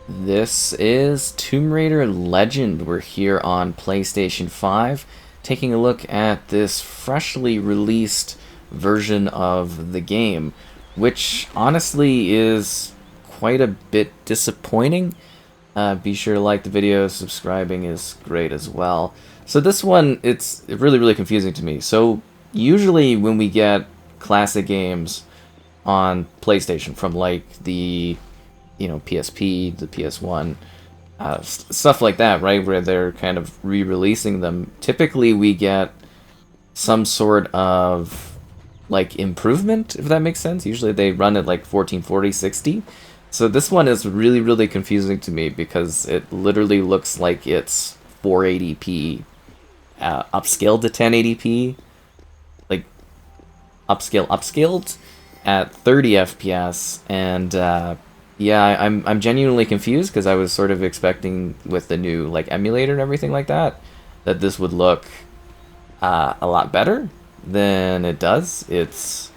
This is Tomb Raider Legend. We're here on PlayStation 5, taking a look at this freshly released version of the game, which honestly is quite a bit disappointing. Be sure to like the video, subscribing is great as well. So this one, it's really, really confusing to me. So usually when we get classic games on PlayStation from like the PSP, the PS1, stuff like that, right? Where they're kind of re-releasing them. Typically, we get some sort of like improvement, if that makes sense. Usually, they run at like 1440, 60. So this one is really, really confusing to me because it literally looks like it's 480p, upscaled to 1080p, like upscaled at 30 FPS, and yeah, I'm genuinely confused because I was sort of expecting with the new like emulator and everything like that this would look a lot better than it does. It's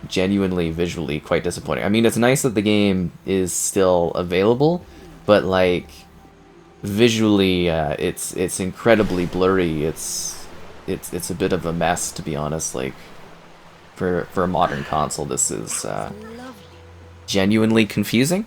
genuinely visually quite disappointing. I mean, it's nice that the game is still available, but like visually, it's incredibly blurry. It's a bit of a mess, to be honest. Like for a modern console, this is genuinely confusing.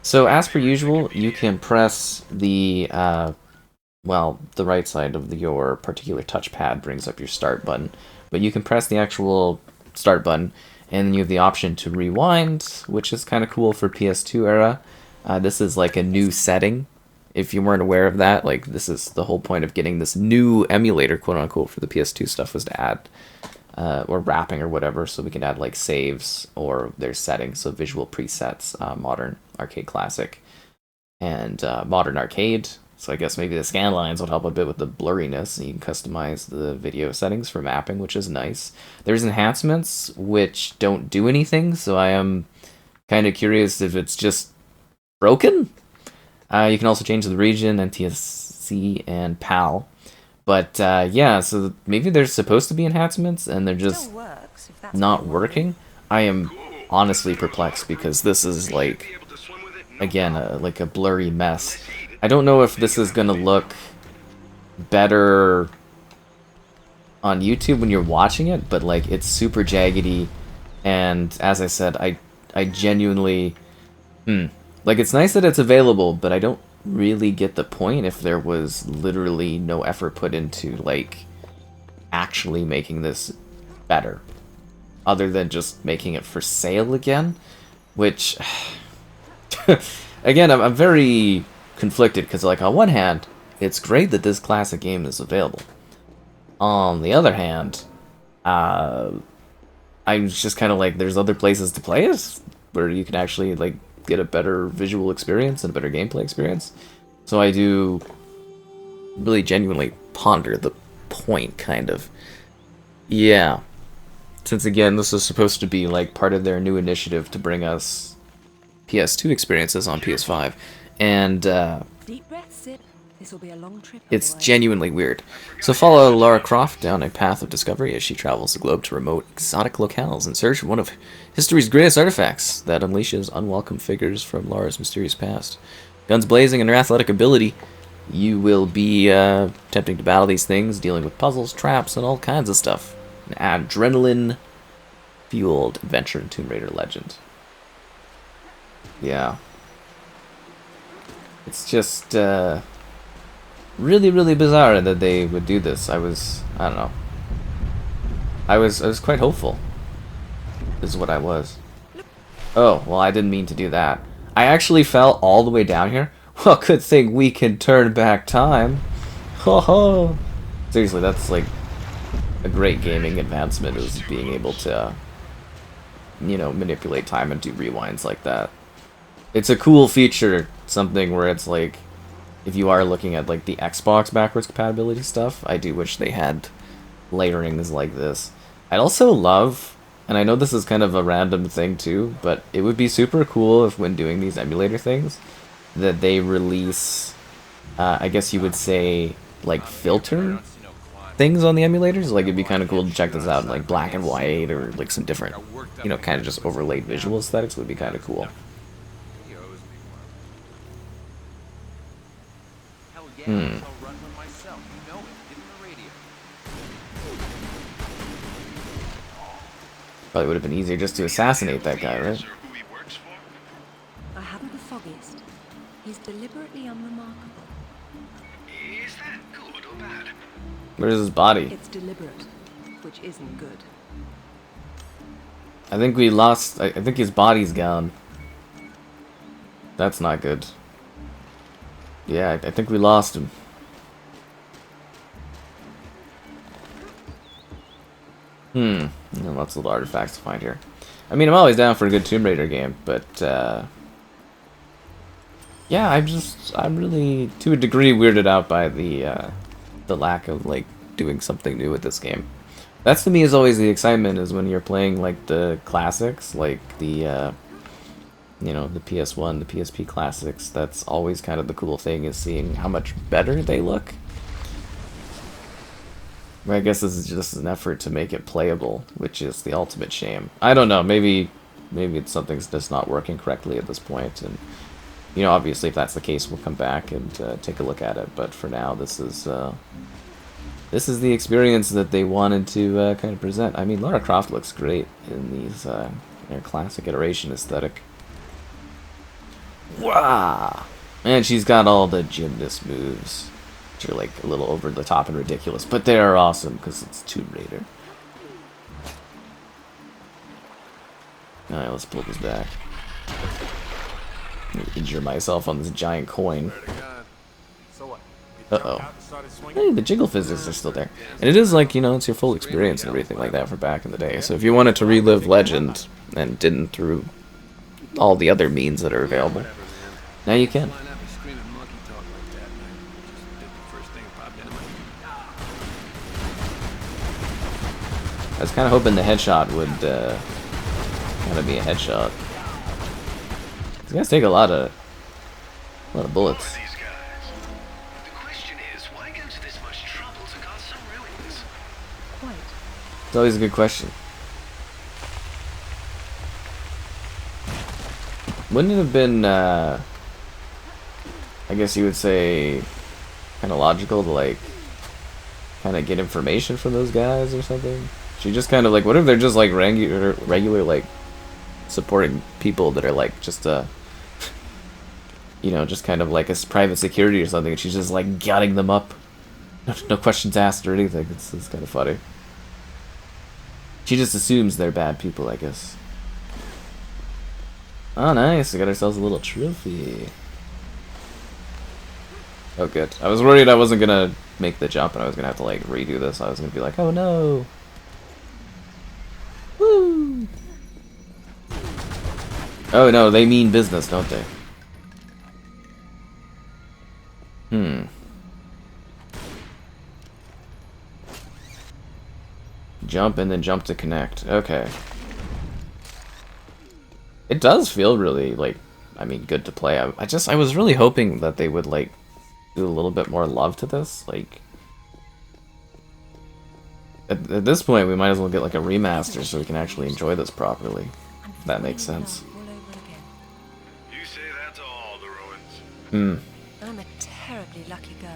So as per usual, you can press the the right side of your particular touchpad brings up your start button, but you can press the actual start button, and then you have the option to rewind, which is kind of cool for PS2 era. This is like a new setting. If you weren't aware of that, like this is the whole point of getting this new emulator, quote unquote, for the PS2 stuff was to add or wrapping or whatever, so we can add like saves or their settings, so visual presets, modern, arcade classic, and modern arcade. So I guess maybe the scan lines would help a bit with the blurriness, and you can customize the video settings for mapping, which is nice. There's enhancements which don't do anything, so I am kind of curious if it's just broken. You can also change the region, NTSC, and PAL. But yeah, so maybe there's supposed to be enhancements and they're just not working. I am honestly perplexed because this is like, again, like a blurry mess. I don't know if this is gonna look better on YouTube when you're watching it, but like it's super jaggedy, and as I said, I genuinely, like it's nice that it's available, but I don't really get the point if there was literally no effort put into like actually making this better, other than just making it for sale again, which again, I'm very conflicted because like on one hand it's great that this classic game is available, on the other hand I'm just kind of like there's other places to play it where you can actually like get a better visual experience and a better gameplay experience. So I do really genuinely ponder the point, kind of. Yeah. Since again, this is supposed to be like part of their new initiative to bring us PS2 experiences on PS5. And Deep breath, sip. This will be a long trip. it's genuinely weird. So follow Lara Croft down a path of discovery as she travels the globe to remote, exotic locales in search of one of history's greatest artifacts that unleashes unwelcome figures from Lara's mysterious past. Guns blazing and her athletic ability, you will be attempting to battle these things, dealing with puzzles, traps, and all kinds of stuff. An adrenaline-fueled adventure in Tomb Raider Legend. Yeah. It's just really, really bizarre that they would do this. I don't know. I was quite hopeful. Is what I was. Oh, well, I didn't mean to do that. I actually fell all the way down here. Well, good thing we can turn back time. Ho ho. Seriously, that's like a great gaming advancement, is being able to, manipulate time and do rewinds like that. It's a cool feature, something where it's like, if you are looking at like the Xbox backwards compatibility stuff, I do wish they had layerings like this. I'd also love, and I know this is kind of a random thing too, but it would be super cool if when doing these emulator things, that they release, I guess you would say, like filter things on the emulators. Like it'd be kind of cool to check this out in like black and white, or like some different, kind of just overlaid visual aesthetics would be kind of cool. Yeah, I'll run one myself. You know it. Give him the radio. Probably would have been easier just to assassinate that guy, right? I haven't the foggiest. He's deliberately unremarkable. Is that good or bad? Where's his body? It's deliberate, which isn't good. I think we lost... I think his body's gone. That's not good. Yeah, I think we lost him. Lots of little artifacts to find here. I mean, I'm always down for a good Tomb Raider game, but, yeah, I'm really, to a degree, weirded out by the lack of, like, doing something new with this game. That's, to me, is always the excitement, is when you're playing, like, the classics, like the, you know, the PS1, the PSP classics. That's always kind of the cool thing, is seeing how much better they look. I guess this is just an effort to make it playable, which is the ultimate shame. I don't know, maybe it's something's just not working correctly at this point, and, you know, obviously if that's the case, we'll come back and take a look at it, but for now, this is the experience that they wanted to kind of present. I mean, Lara Croft looks great in these, their classic iteration aesthetic. Wow! And she's got all the gymnast moves, which are like a little over the top and ridiculous, but they are awesome because it's Tomb Raider. Alright, let's pull this back. Injure myself on this giant coin. Uh-oh. Hey, the jiggle physics are still there. And it is like, you know, it's your full experience and everything like that from back in the day. So if you wanted to relive Legend and didn't through all the other means that are available, now you can. I was kind of hoping the headshot would kind of be a headshot. These guys take a lot of bullets. It's always a good question. Wouldn't it have been, I guess you would say, kind of logical to, like, kind of get information from those guys or something? She just kind of, like, what if they're just, like, regular, like, supporting people that are, like, just, you know, just kind of like a private security or something, and she's just, like, gutting them up. No questions asked or anything. It's kind of funny. She just assumes they're bad people, I guess. Oh, nice. We got ourselves a little trophy. Oh, good. I was worried I wasn't gonna make the jump and I was gonna have to, like, redo this. I was gonna be like, oh no. Woo! Oh no, they mean business, don't they? Jump and then jump to connect. Okay. It does feel really, like, I mean, good to play. I was really hoping that they would, like, do a little bit more love to this. Like, at this point, we might as well get, like, a remaster so we can actually enjoy this properly. If that makes sense. You say that to all the ruins. I'm a terribly lucky girl.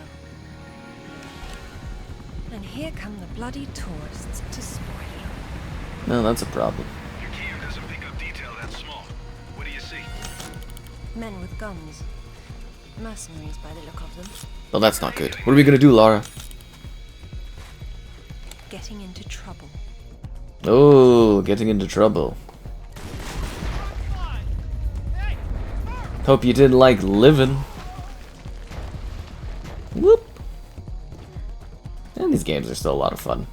And here come the bloody tourists to spoil it. No, that's a problem. Your key doesn't pick up detail that small. What do you see? Men with guns. Mercenaries by the look of them. Well, that's not good. What are we gonna do, Lara? Getting into trouble. Oh, getting into trouble. Hope you didn't like living. Whoop. And these games are still a lot of fun.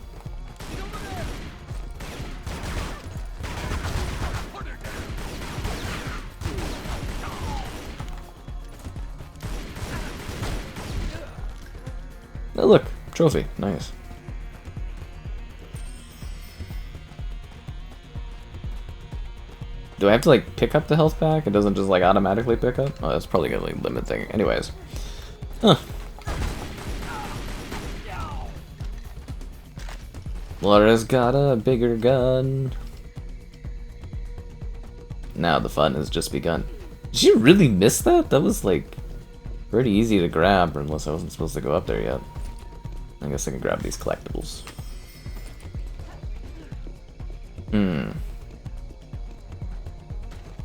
Oh, look, trophy. Nice. Do I have to, like, pick up the health pack? It doesn't just, like, automatically pick up? Oh, that's probably gonna, like, limit thing. Anyways. Huh. Lara's got a bigger gun. Now the fun has just begun. Did you really miss that? That was, like, Pretty easy to grab, unless I wasn't supposed to go up there yet. I guess I can grab these collectibles.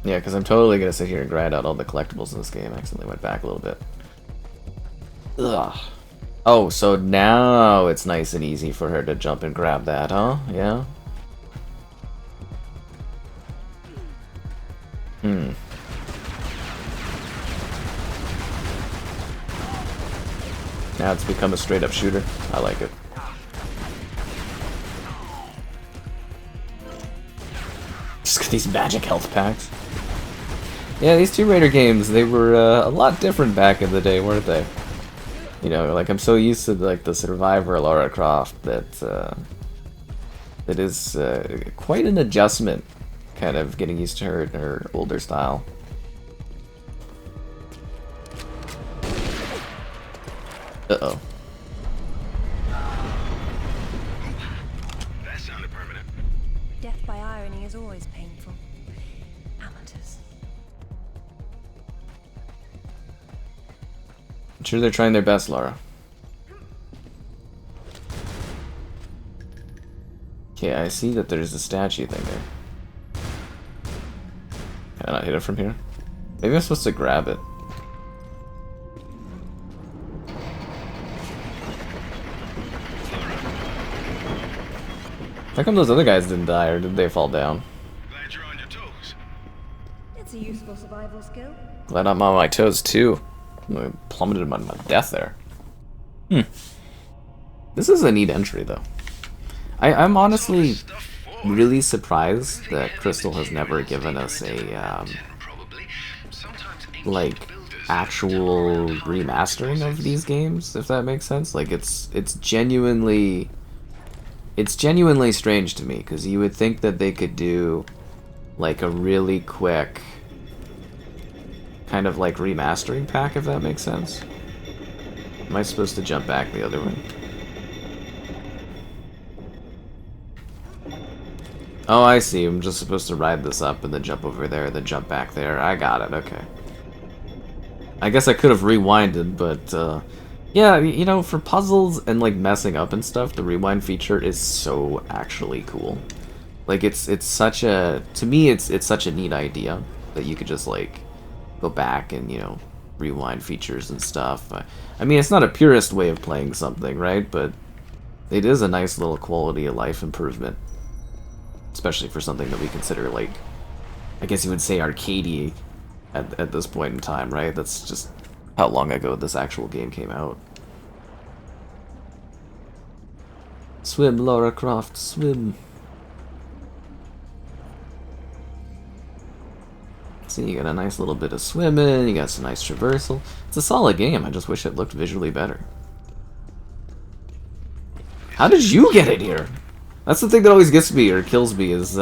Yeah, because I'm totally gonna sit here and grind out all the collectibles in this game. I accidentally went back a little bit. Ugh. Oh, so now it's nice and easy for her to jump and grab that, huh? Yeah? Now it's become a straight up shooter. I like it. Just got these magic health packs. Yeah, these Tomb Raider games, they were a lot different back in the day, weren't they? You know, like I'm so used to like the Survivor Lara Croft that it is quite an adjustment, kind of getting used to her older style. Uh-oh. That sounded permanent. Death by irony is always painful. Amateurs. I'm sure they're trying their best, Lara. Okay, I see that there's a statue thing there. Can I not hit it from here? Maybe I'm supposed to grab it. How come those other guys didn't die, or did they fall down? Glad you're on your toes. It's a useful survival skill. Glad I'm on my toes too. I plummeted my death there. This is a neat entry though. I'm honestly really surprised that Crystal has never given us a like actual remastering of these games, if that makes sense. Like it's genuinely strange to me, because you would think that they could do like a really quick kind of like remastering pack, if that makes sense. Am I supposed to jump back the other way? Oh, I see. I'm just supposed to ride this up and then jump over there and then jump back there. I got it. Okay. I guess I could have rewinded, but yeah, you know, for puzzles and like messing up and stuff, the rewind feature is so actually cool. Like it's such a, to me it's such a neat idea that you could just like go back and, you know, rewind features and stuff. I mean, it's not a purist way of playing something, right? But it is a nice little quality of life improvement, especially for something that we consider like, I guess you would say arcadey at this point in time, right? That's just how long ago this actual game came out. Swim, Lara Croft, swim. See, you got a nice little bit of swimming, you got some nice traversal. It's a solid game, I just wish it looked visually better. How did you get it here? That's the thing that always gets me, or kills me, is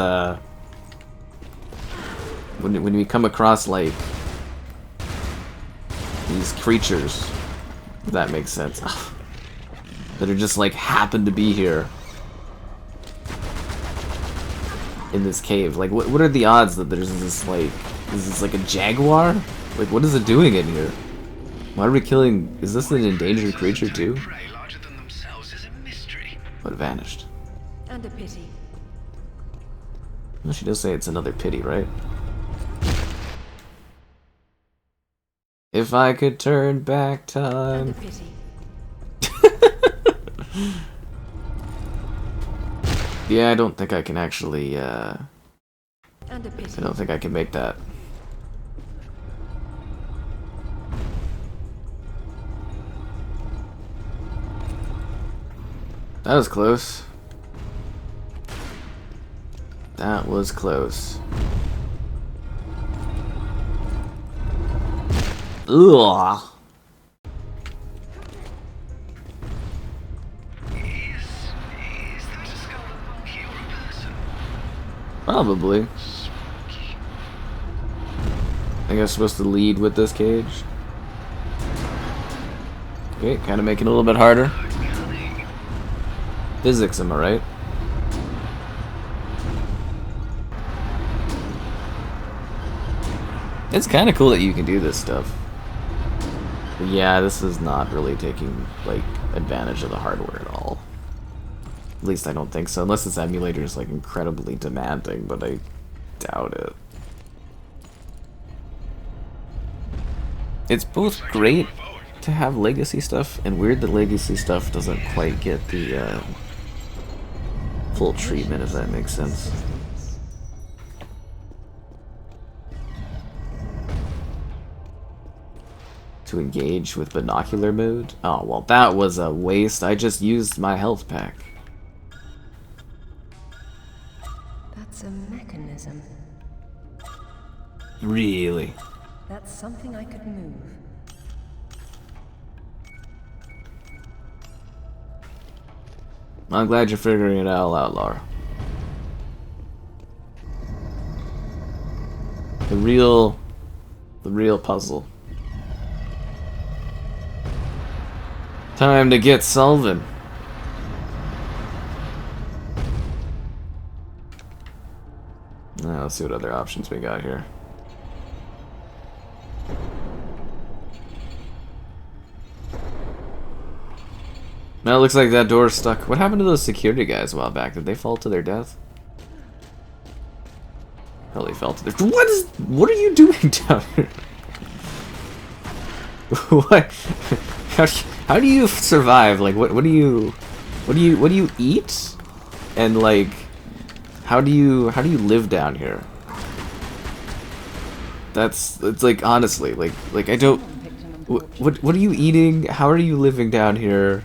when we come across, like, these creatures, if that makes sense, that are just, like, happen to be here in this cave. Like, what are the odds that there's this, like, is this, like, a jaguar? Like, what is it doing in here? Why are we killing, is this an endangered creature, too? But it vanished. And a pity. Well, she does say it's another pity, right? If I could turn back time. And a pity. Yeah, I don't think I can actually, And a pity. I don't think I can make that. That was close. That was close. Ugh. Probably. I think I'm supposed to lead with this cage. Okay, kind of making it a little bit harder. Physics, am I right? It's kind of cool that you can do this stuff. Yeah, this is not really taking, like, advantage of the hardware at all. At least I don't think so, unless this emulator is, like, incredibly demanding, but I doubt it. It's both great to have legacy stuff, and weird that legacy stuff doesn't quite get the, full treatment, if that makes sense. To engage with binocular mode? Oh, well, that was a waste. I just used my health pack. That's a mechanism. Really? That's something I could move. I'm glad you're figuring it all out, Lara. The real puzzle. Time to get solving. Now let's see what other options we got here. Now it looks like that door's stuck. What happened to those security guys a while back? Did they fall to their death? Probably fell to their... What are you doing down here? What? How do you survive? Like, what do you eat? And like, how do you live down here? It's like, honestly, like I don't... What are you eating? How are you living down here?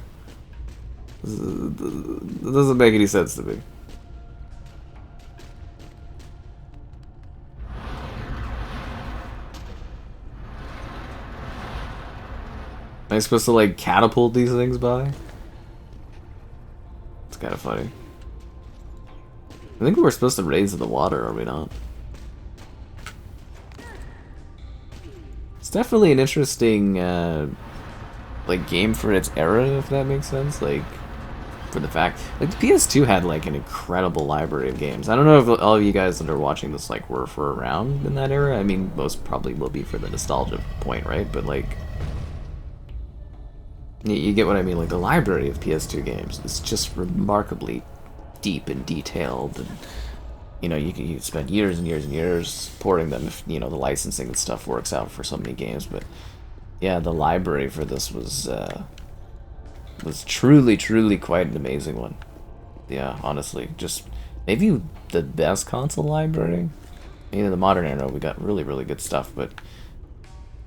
It doesn't make any sense to me. Am I supposed to, like, catapult these things by? It's kind of funny. I think we're supposed to raise in the water, are we not? It's definitely an interesting, like, game for its era, if that makes sense. Like, for the fact, like, the PS2 had, like, an incredible library of games. I don't know if all of you guys that are watching this, like, were around in that era. I mean, most probably will be for the nostalgia point, right? But, like, you get what I mean. Like, the library of PS2 games is just remarkably deep and detailed, and you know, you spend years and years and years porting them if, you know, the licensing and stuff works out for so many games. But yeah, the library for this was truly quite an amazing one. Yeah, honestly, just maybe the best console library. In the modern era, we got really good stuff, but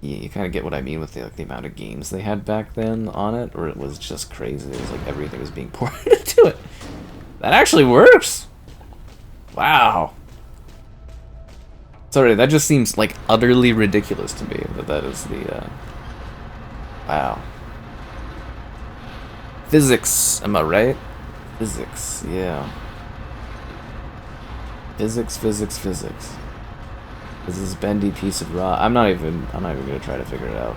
you kind of get what I mean with the, like, the amount of games they had back then on it, or it was just crazy. It was like everything was being poured into it. That actually works! Wow. Sorry, that just seems like utterly ridiculous to me that is the, wow. Physics, am I right? Physics, yeah. Physics. This is bendy piece of rock. I'm not even gonna try to figure it out.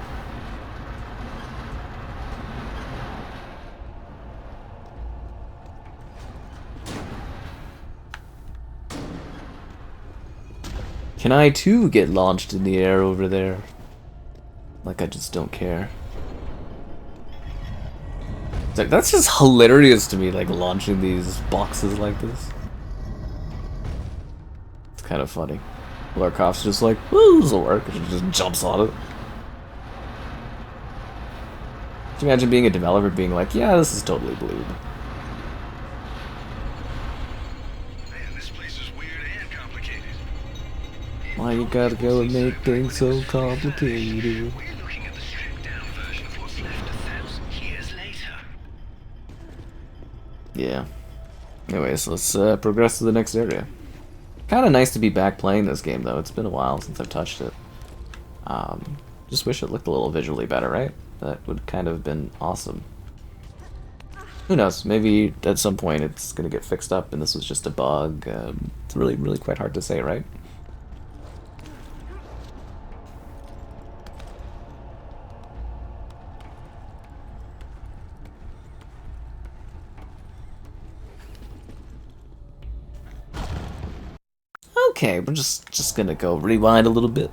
Can I too get launched in the air over there? Like, I just don't care. It's like, that's just hilarious to me, like, launching these boxes like this. It's kind of funny. Lara Croft's just like, "Ooh, this'll work," and she just jumps on it. Can you imagine being a developer being like, "Yeah, this is totally blue." Man, this place is weird and complicated. Why you gotta go and make things so complicated? We're looking at the stripped down version of what's left 1,000 years later. Yeah. Anyways, let's progress to the next area. Kind of nice to be back playing this game, though. It's been a while since I've touched it. Just wish it looked a little visually better, right? That would kind of have been awesome. Who knows? Maybe at some point it's gonna get fixed up, and this was just a bug. It's really quite hard to say, right? Okay, we're just gonna go rewind a little bit.